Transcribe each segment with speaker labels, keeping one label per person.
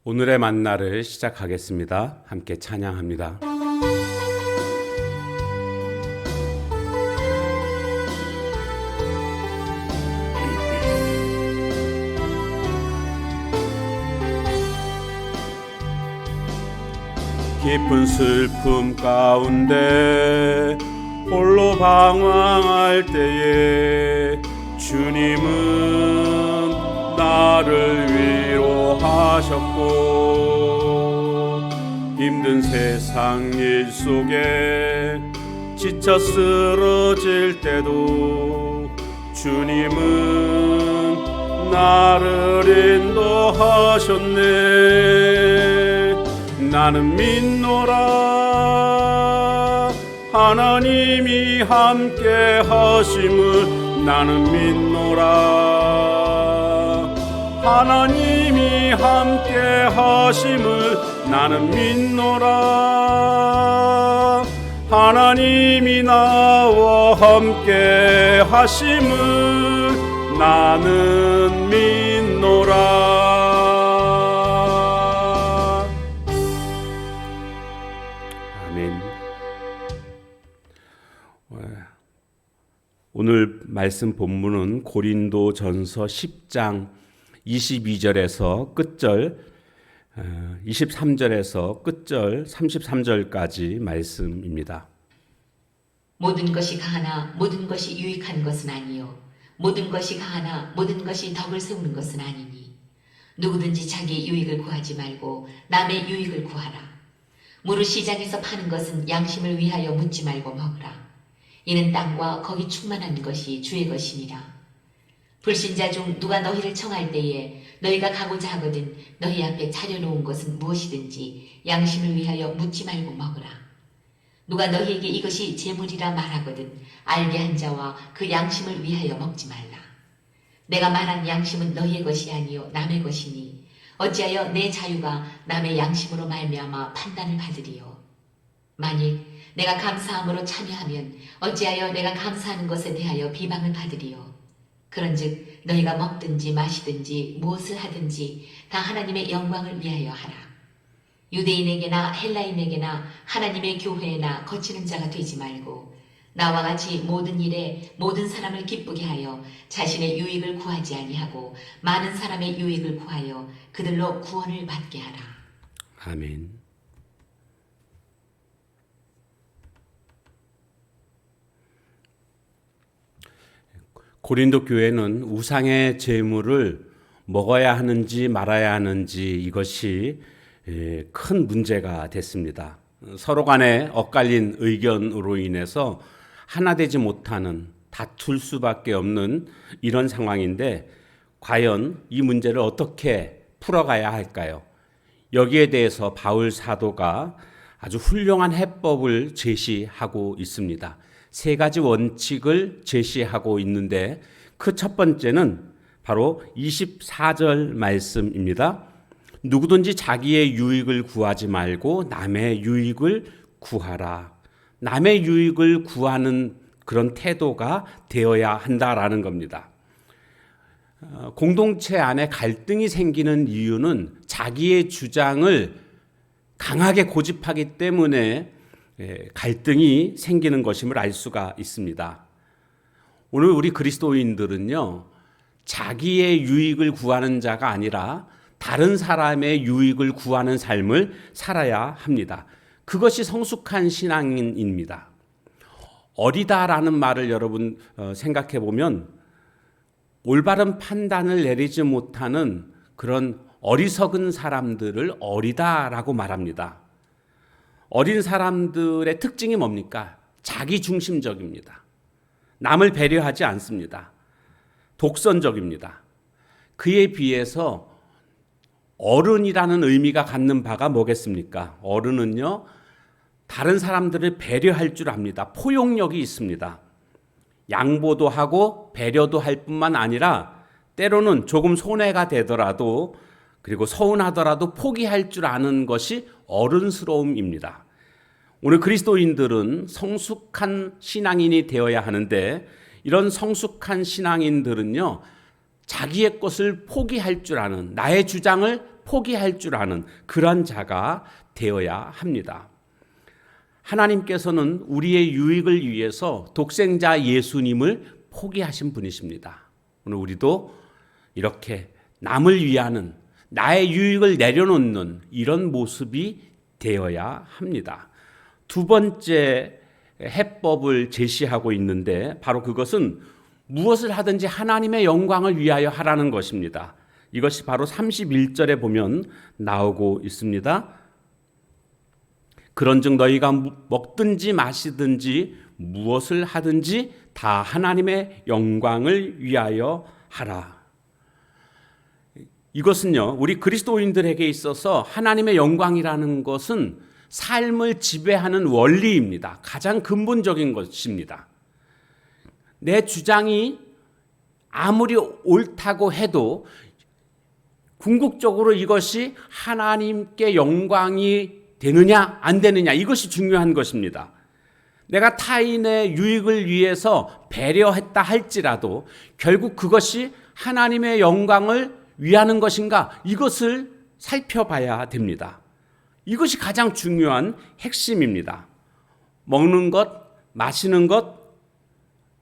Speaker 1: 오늘의 만나를 시작하겠습니다. 함께 찬양합니다. 깊은 슬픔 가운데 홀로 방황할 때에 주님은 나를 위로하셨고, 힘든 세상 일 속에 지쳐 쓰러질 때도 주님은 나를 인도하셨네. 나는 믿노라 하나님이 함께 하심을. 나는 믿노라 하나님이 함께 하심을. 나는 믿노라 하나님이 나와 함께 하심을. 나는 믿노라. 아멘. 오늘 말씀 본문은 고린도전서 10장 22절에서 끝절, 23절에서 끝절 33절까지 말씀입니다.
Speaker 2: 모든 것이 가하나 모든 것이 유익한 것은 아니요 모든 것이 가하나 모든 것이 덕을 세우는 것은 아니니 누구든지 자기 유익을 구하지 말고 남의 유익을 구하라. 무릇 시장에서 파는 것은 양심을 위하여 묻지 말고 먹으라. 이는 땅과 거기 충만한 것이 주의 것이니라. 불신자 중 누가 너희를 청할 때에 너희가 가고자 하거든 너희 앞에 차려놓은 것은 무엇이든지 양심을 위하여 묻지 말고 먹으라. 누가 너희에게 이것이 제물이라 말하거든 알게 한 자와 그 양심을 위하여 먹지 말라. 내가 말한 양심은 너희의 것이 아니요 남의 것이니 어찌하여 내 자유가 남의 양심으로 말미암아 판단을 받으리요. 만일 내가 감사함으로 참여하면 어찌하여 내가 감사하는 것에 대하여 비방을 받으리요. 그런즉 너희가 먹든지 마시든지 무엇을 하든지 다 하나님의 영광을 위하여 하라. 유대인에게나 헬라인에게나 하나님의 교회에나 거치는 자가 되지 말고 나와 같이 모든 일에 모든 사람을 기쁘게 하여 자신의 유익을 구하지 아니하고 많은 사람의 유익을 구하여 그들로 구원을 받게 하라.
Speaker 1: 아멘. 고린도 교회는 우상의 제물을 먹어야 하는지 말아야 하는지 이것이 큰 문제가 됐습니다. 서로 간에 엇갈린 의견으로 인해서 하나 되지 못하는, 다툴 수밖에 없는 이런 상황인데 과연 이 문제를 어떻게 풀어가야 할까요? 여기에 대해서 바울 사도가 아주 훌륭한 해법을 제시하고 있습니다. 세 가지 원칙을 제시하고 있는데 그 첫 번째는 바로 24절 말씀입니다. 누구든지 자기의 유익을 구하지 말고 남의 유익을 구하라. 남의 유익을 구하는 그런 태도가 되어야 한다라는 겁니다. 공동체 안에 갈등이 생기는 이유는 자기의 주장을 강하게 고집하기 때문에 갈등이 생기는 것임을 알 수가 있습니다. 오늘 우리 그리스도인들은요, 자기의 유익을 구하는 자가 아니라 다른 사람의 유익을 구하는 삶을 살아야 합니다. 그것이 성숙한 신앙인입니다. 어리다라는 말을 여러분 생각해 보면 올바른 판단을 내리지 못하는 그런 어리석은 사람들을 어리다라고 말합니다. 어린 사람들의 특징이 뭡니까? 자기중심적입니다. 남을 배려하지 않습니다. 독선적입니다. 그에 비해서 어른이라는 의미가 갖는 바가 뭐겠습니까? 어른은요, 다른 사람들을 배려할 줄 압니다. 포용력이 있습니다. 양보도 하고 배려도 할 뿐만 아니라 때로는 조금 손해가 되더라도 그리고 서운하더라도 포기할 줄 아는 것이 어른스러움입니다. 오늘 그리스도인들은 성숙한 신앙인이 되어야 하는데 이런 성숙한 신앙인들은요, 자기의 것을 포기할 줄 아는, 나의 주장을 포기할 줄 아는 그런 자가 되어야 합니다. 하나님께서는 우리의 유익을 위해서 독생자 예수님을 포기하신 분이십니다. 오늘 우리도 이렇게 남을 위하는, 나의 유익을 내려놓는 이런 모습이 되어야 합니다. 두 번째 해법을 제시하고 있는데 바로 그것은 무엇을 하든지 하나님의 영광을 위하여 하라는 것입니다. 이것이 바로 31절에 보면 나오고 있습니다. 그런즉 너희가 먹든지 마시든지 무엇을 하든지 다 하나님의 영광을 위하여 하라. 이것은요, 우리 그리스도인들에게 있어서 하나님의 영광이라는 것은 삶을 지배하는 원리입니다. 가장 근본적인 것입니다. 내 주장이 아무리 옳다고 해도 궁극적으로 이것이 하나님께 영광이 되느냐 안 되느냐, 이것이 중요한 것입니다. 내가 타인의 유익을 위해서 배려했다 할지라도 결국 그것이 하나님의 영광을 위하는 것인가, 이것을 살펴봐야 됩니다. 이것이 가장 중요한 핵심입니다. 먹는 것, 마시는 것,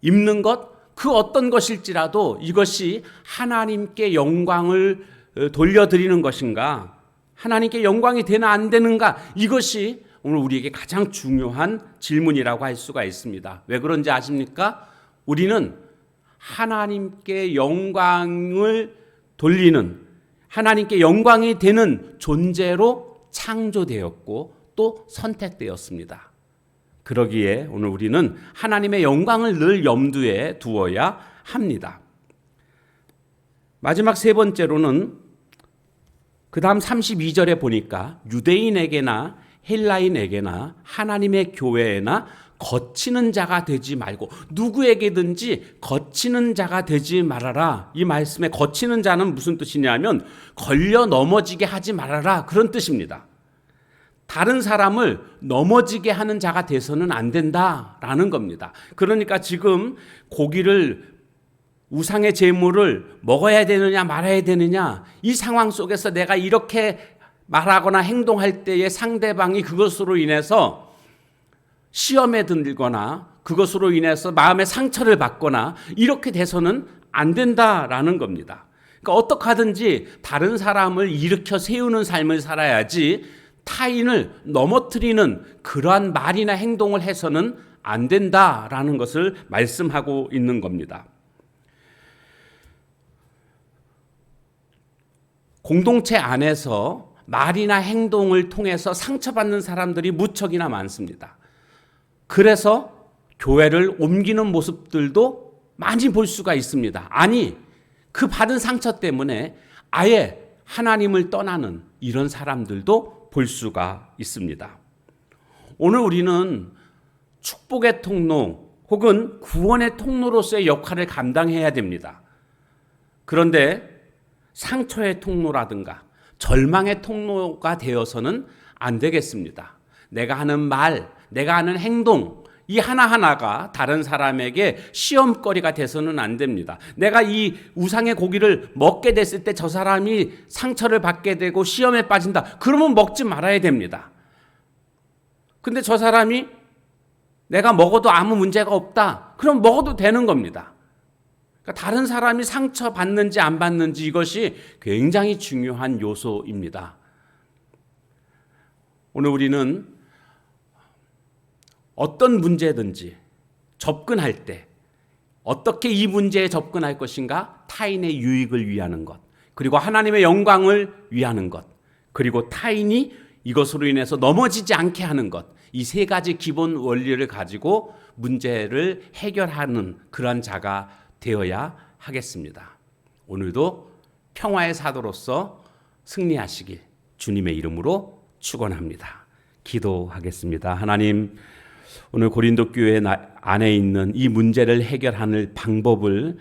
Speaker 1: 입는 것, 그 어떤 것일지라도 이것이 하나님께 영광을 돌려드리는 것인가, 하나님께 영광이 되나 안 되는가, 이것이 오늘 우리에게 가장 중요한 질문이라고 할 수가 있습니다. 왜 그런지 아십니까? 우리는 하나님께 영광을 돌리는, 하나님께 영광이 되는 존재로 창조되었고 또 선택되었습니다. 그러기에 오늘 우리는 하나님의 영광을 늘 염두에 두어야 합니다. 마지막 세 번째로는 그 다음 32절에 보니까 유대인에게나 헬라인에게나 하나님의 교회에나 거치는 자가 되지 말고, 누구에게든지 거치는 자가 되지 말아라. 이 말씀에 거치는 자는 무슨 뜻이냐면 걸려 넘어지게 하지 말아라, 그런 뜻입니다. 다른 사람을 넘어지게 하는 자가 돼서는 안 된다라는 겁니다. 그러니까 지금 고기를, 우상의 제물을 먹어야 되느냐 말아야 되느냐, 이 상황 속에서 내가 이렇게 말하거나 행동할 때에 상대방이 그것으로 인해서 시험에 들거나 그것으로 인해서 마음의 상처를 받거나 이렇게 돼서는 안 된다라는 겁니다. 그러니까 어떻게 하든지 다른 사람을 일으켜 세우는 삶을 살아야지 타인을 넘어뜨리는 그러한 말이나 행동을 해서는 안 된다라는 것을 말씀하고 있는 겁니다. 공동체 안에서 말이나 행동을 통해서 상처받는 사람들이 무척이나 많습니다. 그래서 교회를 옮기는 모습들도 많이 볼 수가 있습니다. 아니, 그 받은 상처 때문에 아예 하나님을 떠나는 이런 사람들도 볼 수가 있습니다. 오늘 우리는 축복의 통로 혹은 구원의 통로로서의 역할을 감당해야 됩니다. 그런데 상처의 통로라든가 절망의 통로가 되어서는 안 되겠습니다. 내가 하는 말, 내가 하는 행동, 이 하나하나가 다른 사람에게 시험거리가 돼서는 안 됩니다. 내가 이 우상의 고기를 먹게 됐을 때 저 사람이 상처를 받게 되고 시험에 빠진다, 그러면 먹지 말아야 됩니다. 근데 저 사람이 내가 먹어도 아무 문제가 없다, 그럼 먹어도 되는 겁니다. 그러니까 다른 사람이 상처 받는지 안 받는지, 이것이 굉장히 중요한 요소입니다. 오늘 우리는 어떤 문제든지 접근할 때 어떻게 이 문제에 접근할 것인가, 타인의 유익을 위하는 것, 그리고 하나님의 영광을 위하는 것, 그리고 타인이 이것으로 인해서 넘어지지 않게 하는 것, 이 세 가지 기본 원리를 가지고 문제를 해결하는 그런 자가 되어야 하겠습니다. 오늘도 평화의 사도로서 승리하시길 주님의 이름으로 축원합니다. 기도하겠습니다. 하나님, 오늘 고린도 교회 안에 있는 이 문제를 해결하는 방법을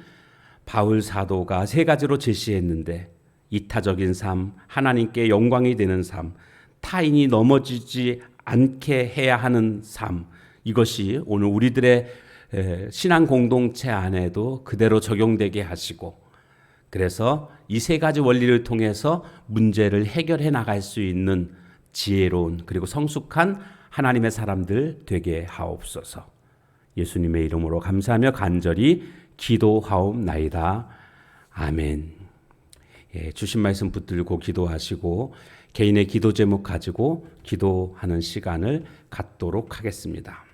Speaker 1: 바울 사도가 세 가지로 제시했는데, 이타적인 삶, 하나님께 영광이 되는 삶, 타인이 넘어지지 않게 해야 하는 삶, 이것이 오늘 우리들의 신앙 공동체 안에도 그대로 적용되게 하시고, 그래서 이 세 가지 원리를 통해서 문제를 해결해 나갈 수 있는 지혜로운 그리고 성숙한 하나님의 사람들 되게 하옵소서. 예수님의 이름으로 감사하며 간절히 기도하옵나이다. 아멘. 주신 말씀 붙들고 기도하시고 개인의 기도 제목 가지고 기도하는 시간을 갖도록 하겠습니다.